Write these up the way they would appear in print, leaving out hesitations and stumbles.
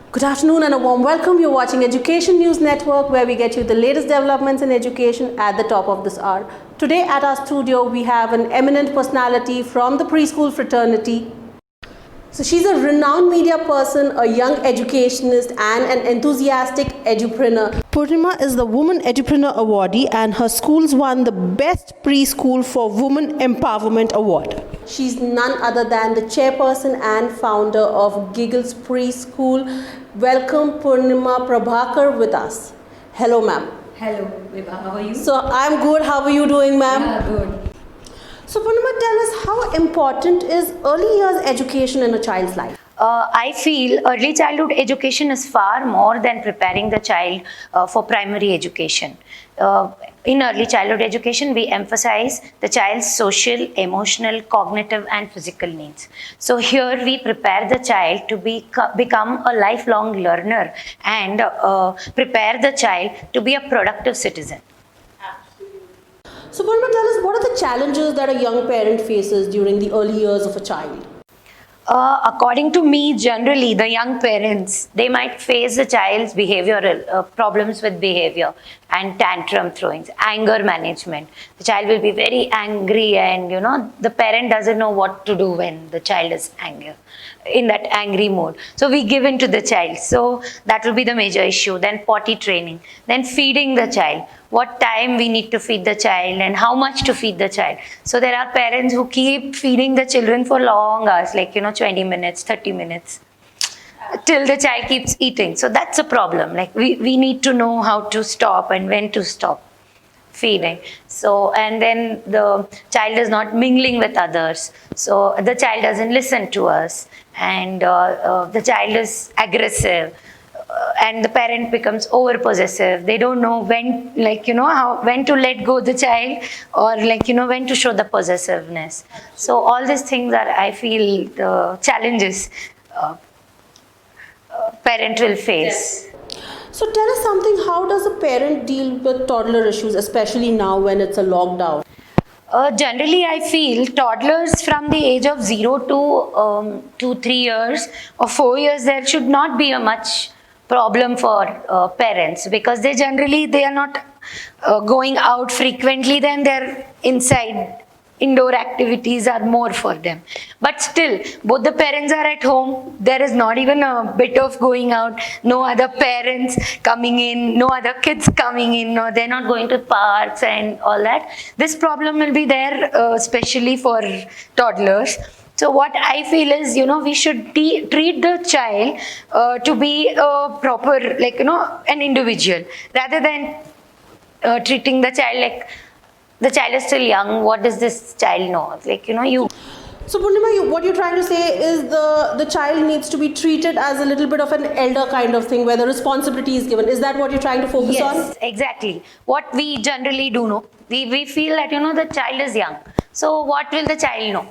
Good afternoon and a warm welcome. You're watching Education News Network, where we get you the latest developments in education at the top of this hour. Today at our studio, we have an eminent personality from the preschool fraternity. So she's a renowned media person, a young educationist, and an enthusiastic edupreneur. Purnima is the Woman Edupreneur Awardee, and her schools won the Best Preschool for Women Empowerment Award. She's none other than the chairperson and founder of Giggles Preschool. Welcome Purnima Prabhakar with us. Hello, ma'am. Hello, Vibha. How are you? So I'm good. How are you doing, ma'am? Yeah, good. So Purnima, tell us, how important is early years education in a child's life? I feel early childhood education is far more than preparing the child for primary education. In early childhood education, we emphasize the child's social, emotional, cognitive and physical needs. So here we prepare the child to become a lifelong learner and prepare the child to be a productive citizen. So Purnima, tell us, what are the challenges that a young parent faces during the early years of a child? According to me, generally, the young parents, they might face the child's behavioral problems with behavior and tantrum throwings, anger management. The child will be very angry and, the parent doesn't know what to do when the child is in that angry mode. So we give in to the child. So that will be the major issue. Then potty training, then feeding the child. What time we need to feed the child and how much to feed the child. So there are parents who keep feeding the children for long hours, like 20 minutes, 30 minutes, till the child keeps eating. So that's a problem. Like we need to know how to stop and when to stop feeding. So, and then the child is not mingling with others. So the child doesn't listen to us, and the child is aggressive. And the parent becomes over possessive. They don't know when, when to let go the child, or when to show the possessiveness. So all these things are, I feel, the challenges parent will face. So tell us something, how does a parent deal with toddler issues, especially now when it's a lockdown? Generally, I feel toddlers from the age of 0 to 2-3 years or 4 years, there should not be a much problem for parents, because they are not going out frequently. Then they're inside. Indoor activities are more for them. But still, both the parents are at home. There is not even a bit of going out. No other parents coming in, no other kids coming in, no, they're not going to parks and all that. This problem will be there, especially for toddlers. So what I feel is, we should treat the child to be a proper, an individual, rather than treating the child like the child is still young. What does this child know? So Purnima, what you're trying to say is the child needs to be treated as a little bit of an elder kind of thing, where the responsibility is given. Is that what you're trying to focus on? Yes, exactly. What we generally do know, we feel that, the child is young. So what will the child know?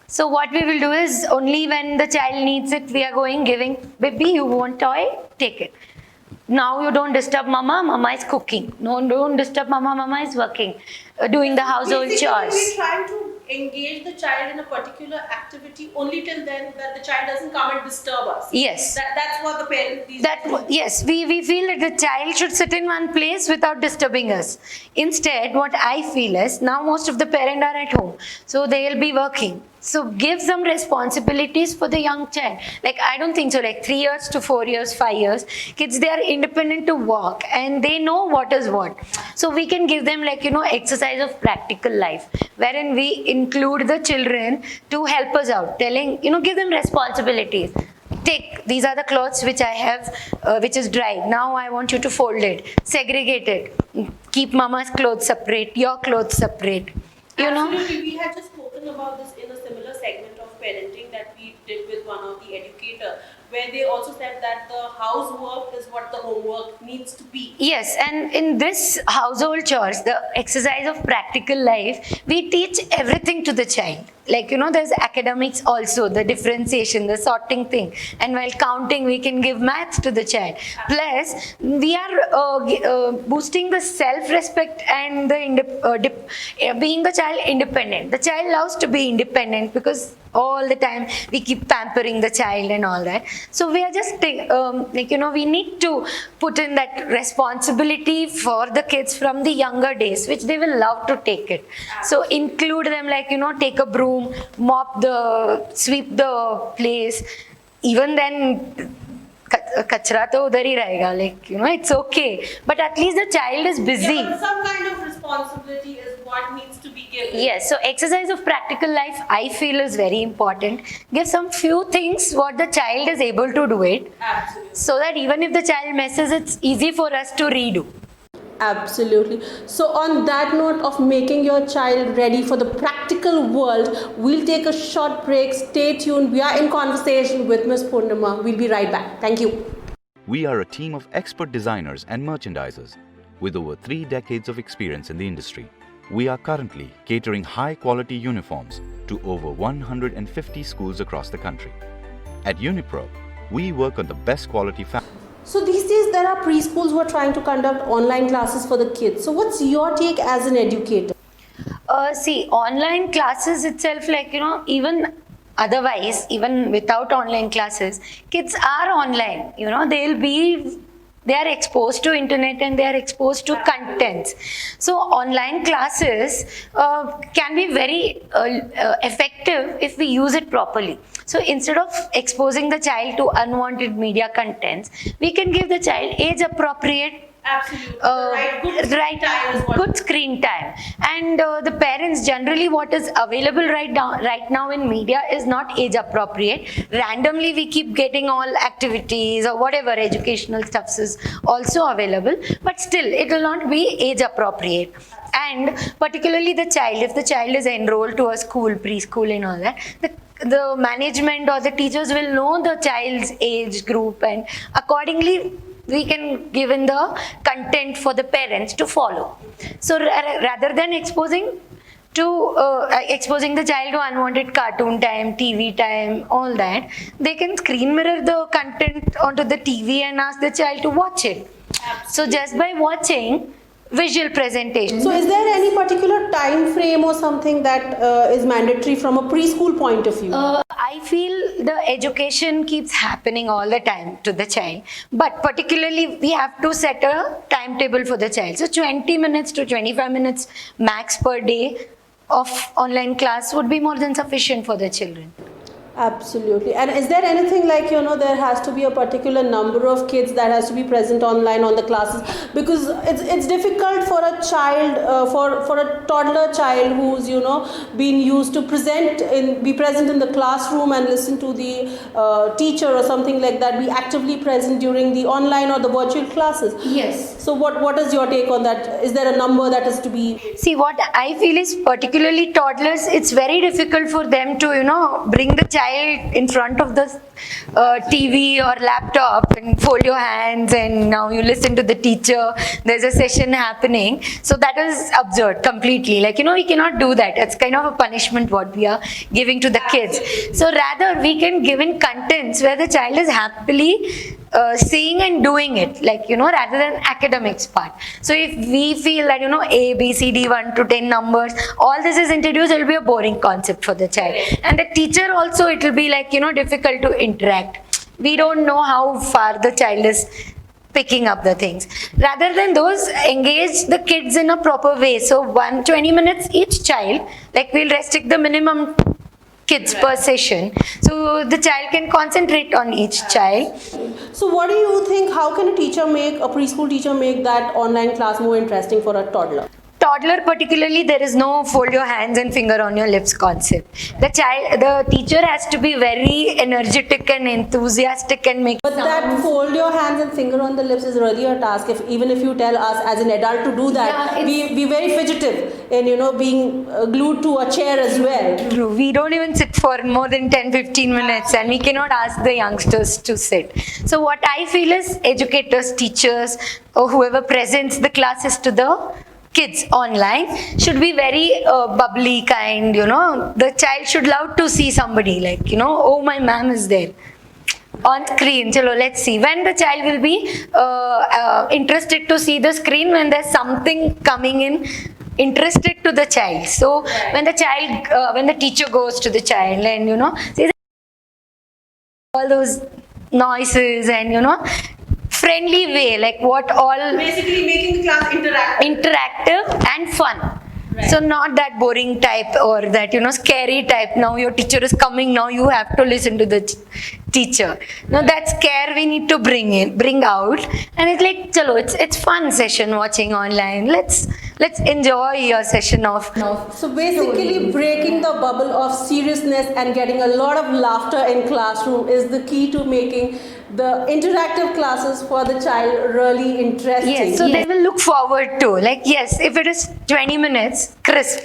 So what we will do is, only when the child needs it, we are giving, baby, you want toy? Take it. Now you don't disturb mama, mama is cooking. No, don't disturb mama, mama is working, doing the household chores. We're trying to engage the child in a particular activity only till then that the child doesn't come and disturb us. Yes. That's what the parents... Yes, we feel that the child should sit in one place without disturbing us. Instead, what I feel is, now most of the parents are at home, so they'll be working. So give some responsibilities for the young child. I don't think so, 3 years to 4 years, 5 years, kids, they are independent to walk and they know what is what. So we can give them exercise of practical life, wherein we include the children to help us out, telling, give them responsibilities. Take, these are the clothes which I have, which is dry. Now I want you to fold it, segregate it, keep mama's clothes separate, your clothes separate. Absolutely, we had just spoken about this in a similar segment of parenting that we did with one of the educator, where they also said that the housework is what the homework needs to be. Yes, and in this household chores, the exercise of practical life, we teach everything to the child. There's academics also, the differentiation, the sorting thing. And while counting, we can give maths to the child. Plus, we are boosting the self-respect and being the child independent. The child loves to be independent, because all the time we keep keep pampering the child and all that. So we are just we need to put in that responsibility for the kids from the younger days, which they will love to take it. So include them, like, take a broom, sweep the place. Even then, kachra to udhar hi rahega, like, it's okay. But at least the child is busy. Yeah, but some kind of responsibility is what needs to be given. Yes, so exercise of practical life, I feel, is very important. Give some few things what the child is able to do it. Absolutely. So that even if the child messes, it's easy for us to redo. Absolutely. So on that note of making your child ready for the practical world, we'll take a short break. Stay tuned. We are in conversation with Ms. Purnima. We'll be right back. Thank you. We are a team of expert designers and merchandisers with over 3 decades of experience in the industry. We are currently catering high-quality uniforms to over 150 schools across the country. At Unipro, we work on the best quality So these days there are preschools who are trying to conduct online classes for the kids. So what's your take as an educator? See, online classes itself, like, even otherwise, even without online classes, kids are online. They are exposed to internet and they are exposed to contents. So online classes can be very effective if we use it properly. So instead of exposing the child to unwanted media contents, we can give the child age appropriate good screen time. And the parents, generally what is available right now in media is not age appropriate. Randomly we keep getting all activities or whatever educational stuff is also available, but still it will not be age appropriate. And particularly the child, if the child is enrolled to a school, preschool and all that, the management or the teachers will know the child's age group, and accordingly we can give in the content for the parents to follow. So rather than exposing the child to unwanted cartoon time, TV time, all that, they can screen mirror the content onto the TV and ask the child to watch it. So just by watching, visual presentation. So is there any particular time frame or something that is mandatory from a preschool point of view? I feel the education keeps happening all the time to the child, but particularly we have to set a timetable for the child. So 20 minutes to 25 minutes max per day of online class would be more than sufficient for the children. Absolutely. And is there anything like, there has to be a particular number of kids that has to be present online on the classes? Because it's difficult for a child, for a toddler child who's, been used to be present in the classroom and listen to the teacher or something like that, be actively present during the online or the virtual classes. Yes. So what is your take on that? Is there a number that is to be? See, what I feel is particularly toddlers, it's very difficult for them to, bring the child in front of the TV or laptop and fold your hands and now you listen to the teacher. There's a session happening. So that is absurd completely. Like, we cannot do that. It's kind of a punishment what we are giving to the kids. So rather we can give in contents where the child is happily seeing and doing it, like, rather than academics part. So if we feel that, A, B, C, D, 1 to 10 numbers, all this is introduced, it will be a boring concept for the child. And the teacher also, it will be like, difficult to interact. We don't know how far the child is picking up the things. Rather than those, engage the kids in a proper way. So 20 minutes each child, like we'll restrict the minimum kids per session, so the child can concentrate on each child. So what do you think, how can a preschool teacher make that online class more interesting for a toddler? Toddler particularly, there is no fold your hands and finger on your lips concept. The teacher has to be very energetic and enthusiastic and make But that fold your hands and finger on the lips is really a task. Even if you tell us as an adult to do that, we very fidgetive and being glued to a chair as well. True. We don't even sit for more than 10-15 minutes and we cannot ask the youngsters to sit. So what I feel is educators, teachers or whoever presents the classes to the kids online should be very bubbly, kind, the child should love to see somebody, like, oh, my ma'am is there on screen. Chalo, let's see. When the child will be interested to see the screen, when there's something coming in interested to the child. So when the teacher goes to the child and, says, all those noises and friendly way, like what all Basically making the class interactive and fun. So not that boring type or that scary type. Now your teacher is coming. Now you have to listen to the teacher. No, that scare we need to bring out. And it's like, chalo, it's fun session watching online. Let's enjoy your session of. So basically breaking the bubble of seriousness and getting a lot of laughter in classroom is the key to making the interactive classes for the child really interesting. Yes, so they will look forward to, like, yes, if it is 20 minutes, crisp.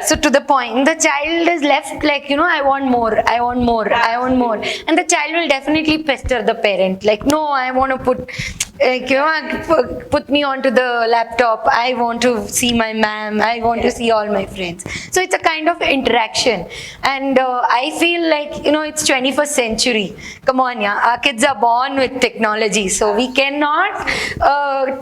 So to the point, the child is left like, I want more, I want more, I want more. And the child will definitely pester the parent, like, no, I want to put me onto the laptop, I want to see my ma'am, I want to see all my friends. So it's a kind of interaction. And I feel like, it's 21st century. Come on, yeah, our kids are born with technology. So we cannot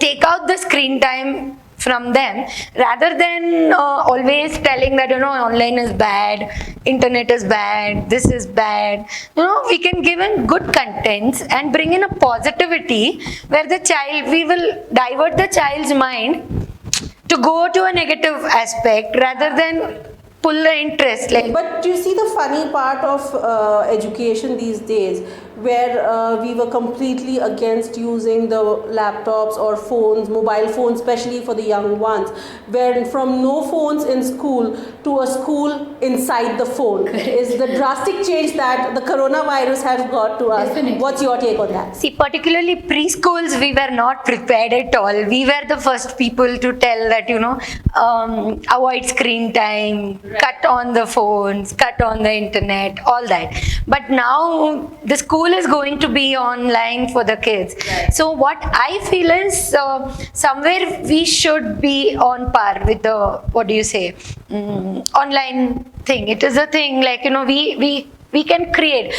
take out the screen time from them, rather than always telling that online is bad, internet is bad, this is bad. We can give in good contents and bring in a positivity where we will divert the child's mind to go to a negative aspect rather than pull the interest. But do you see the funny part of education these days, where we were completely against using the laptops or phones, mobile phones, especially for the young ones, where from no phones in school to a school inside the phone is the drastic change that the coronavirus has got to us. Definitely. What's your take on that? See, particularly preschools, we were not prepared at all. We were the first people to tell that, avoid screen time, cut on the phones, cut on the internet, all that. But now the school is going to be online for the kids. Right. So what I feel is somewhere we should be on par with the, online thing. It is a thing, like, we can create,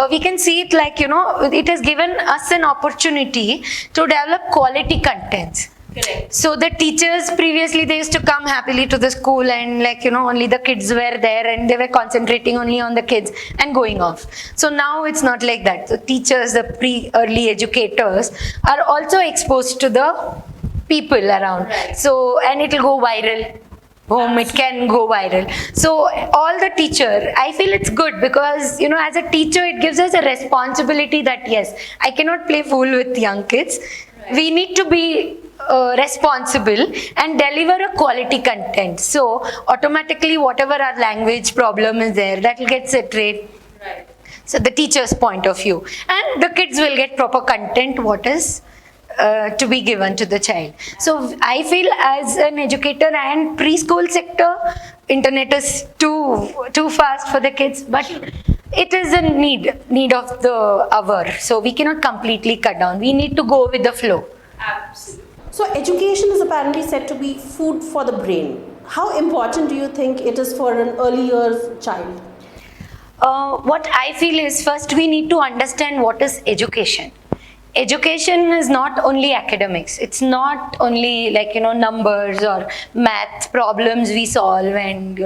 we can see it like, it has given us an opportunity to develop quality contents. Correct. So the teachers previously, they used to come happily to the school and only the kids were there and they were concentrating only on the kids and going off. So now it's not like that. The teachers, the early educators are also exposed to the people around. Right. So, and it will go viral. Home, it can go viral. So all the teacher, I feel it's good because, as a teacher, it gives us a responsibility that, yes, I cannot play fool with young kids. Right. We need to be responsible and deliver a quality content. So automatically, whatever our language problem is there, that will get settled. Right. So the teacher's point of view, and the kids will get proper content, what is to be given to the child. So I feel as an educator and preschool sector, internet is too fast for the kids, but it is a need of the hour. So we cannot completely cut down. We need to go with the flow. Absolutely. So education is apparently said to be food for the brain. How important do you think it is for an early years child? What I feel is, first we need to understand what is education. Education is not only academics. It's not only like, numbers or math problems we solve and,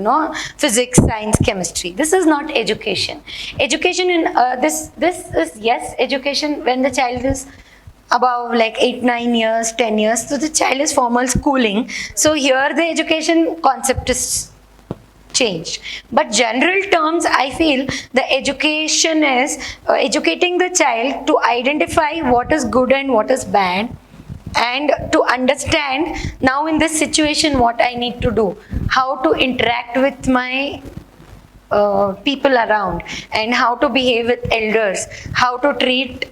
physics, science, chemistry. This is not education. Education in this is, yes, education when the child is above like 8, 9 years, 10 years. So the child is formal schooling. So here the education concept is changed. But general terms, I feel the education is educating the child to identify what is good and what is bad, and to understand now in this situation what I need to do, how to interact with my people around, and how to behave with elders, how to treat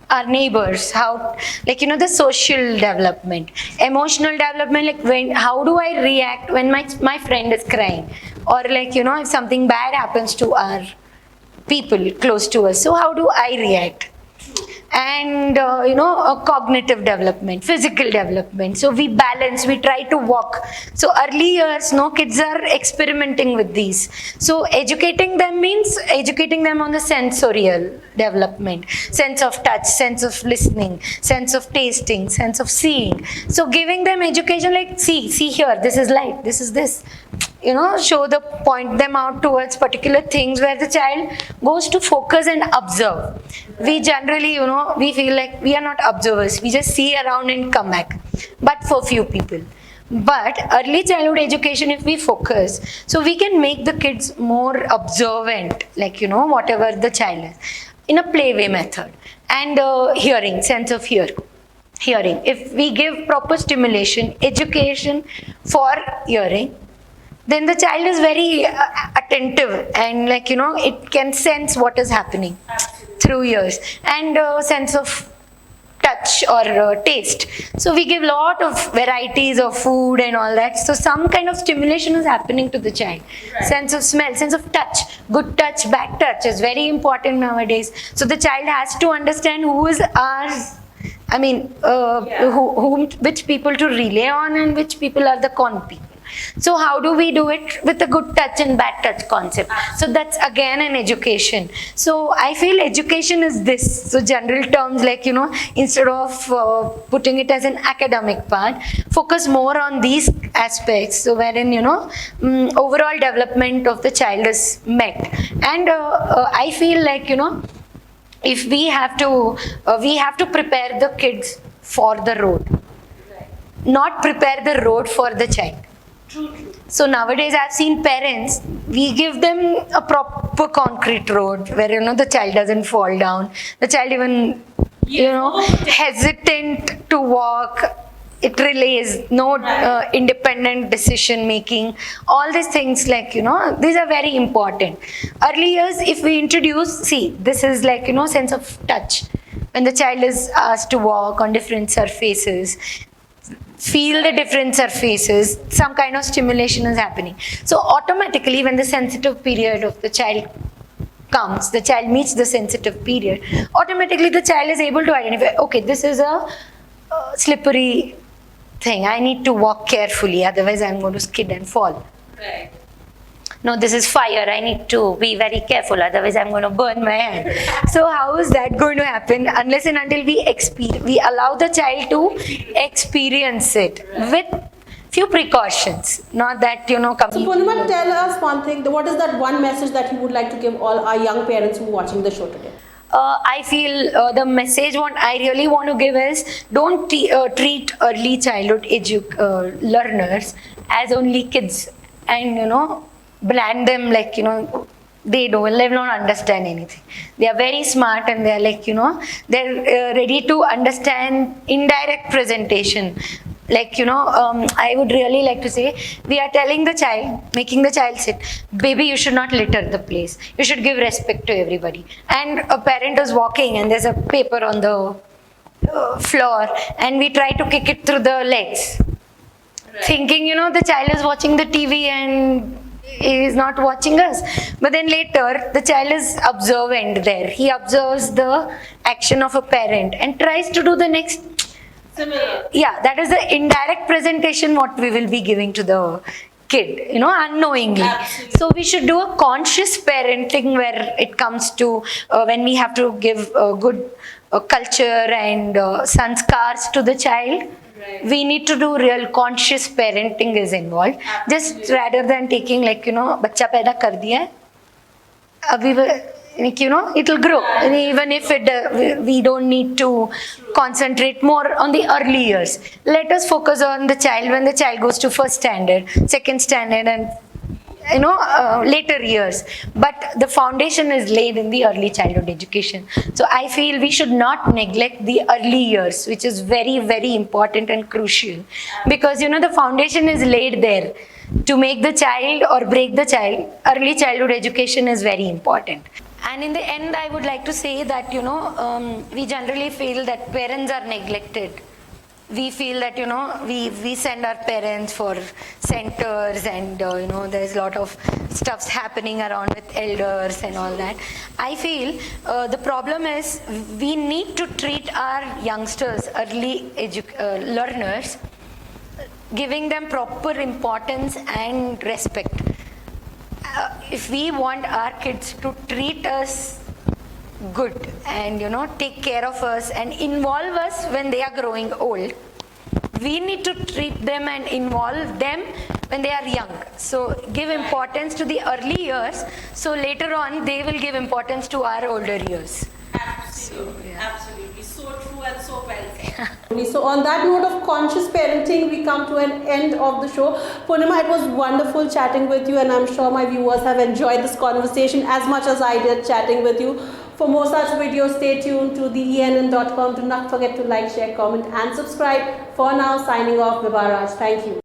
our neighbors, how, like, the social development, emotional development, like how do I react when my friend is crying, or like, if something bad happens to our people close to us, so how do I react? And cognitive development, physical development. So we balance, we try to walk. So early years, kids are experimenting with these. So educating them means educating them on the sensorial development, sense of touch, sense of listening, sense of tasting, sense of seeing. So giving them education like, see here, this is light, this is this. point them out towards particular things where the child goes to focus and observe. We generally, we feel like we are not observers. We just see around and come back. But for few people. But early childhood education, if we focus, so we can make the kids more observant, like, whatever the child is, in a playway method. And hearing, sense of hearing. If we give proper stimulation, education for hearing, then the child is very attentive and it can sense what is happening through ears, and sense of touch or taste. So we give lot of varieties of food and all that. So some kind of stimulation is happening to the child. Right. Sense of smell, sense of touch, good touch, bad touch is very important nowadays. So the child has to understand who is ours. I mean, which people to rely on and which people are the con people. So how do we do it with a good touch and bad touch concept? So that's again an education. So I feel education is this. So general terms like, instead of putting it as an academic part, focus more on these aspects. So wherein, overall development of the child is met. And I feel like, if we have to prepare the kids for the road, not prepare the road for the child. So nowadays I've seen parents, we give them a proper concrete road where the child doesn't fall down, the child even hesitant to walk, it relays, no independent decision making, all these things these are very important. Early years, if we introduce, this is sense of touch. When the child is asked to walk on different surfaces, feel the different surfaces, some kind of stimulation is happening. So automatically when the sensitive period of the child comes, the child meets the sensitive period, automatically the child is able to identify, okay, this is a slippery thing, I need to walk carefully, otherwise I'm going to skid and fall. Right. No, this is fire, I need to be very careful, otherwise I'm going to burn my hand. So how is that going to happen unless and until we allow the child to experience it with few precautions, not that, So Purnima, tell us one thing, what is that one message that you would like to give all our young parents who are watching the show today? I feel the message what I really want to give is, don't treat early childhood learners as only kids and brand them like they don't understand anything. They are very smart and they are they're ready to understand indirect presentation. I would really like to say, we are telling the child, making the child sit, baby, you should not litter the place, you should give respect to everybody. And a parent is walking and there's a paper on the floor and we try to kick it through the legs, right. Thinking the child is watching the TV and he is not watching us. But then later the child is observant there, he observes the action of a parent and tries to do the next. Similar. Yeah, that is the indirect presentation what we will be giving to the kid, unknowingly. Absolutely. So we should do a conscious parenting where it comes to when we have to give good culture and sanskars to the child. Right. We need to do real conscious parenting is involved. Absolutely. Just rather than taking bacha paida kar diya hai, abhi it will grow. And even if we don't need to concentrate more on the early years. Let us focus on the child when the child goes to first standard, second standard and later years. But the foundation is laid in the early childhood education. So I feel we should not neglect the early years, which is very, very important and crucial. Because the foundation is laid there. To make the child or break the child, early childhood education is very important. And in the end, I would like to say that, we generally feel that parents are neglected. We feel that, we send our parents for centers and, there's a lot of stuffs happening around with elders and all that. I feel the problem is we need to treat our youngsters, early learners, giving them proper importance and respect. If we want our kids to treat us good and take care of us and involve us when they are growing old, we need to treat them and involve them when they are young. So give importance to the early years, so later on they will give importance to our older years. Absolutely, absolutely. So true and so well said. So on that note of conscious parenting, we come to an end of the show. Purnima, it was wonderful chatting with you, and I'm sure my viewers have enjoyed this conversation as much as I did chatting with you. For more such videos, stay tuned to theENN.com. Do not forget to like, share, comment and subscribe. For now, signing off, Vibha Raj. Thank you.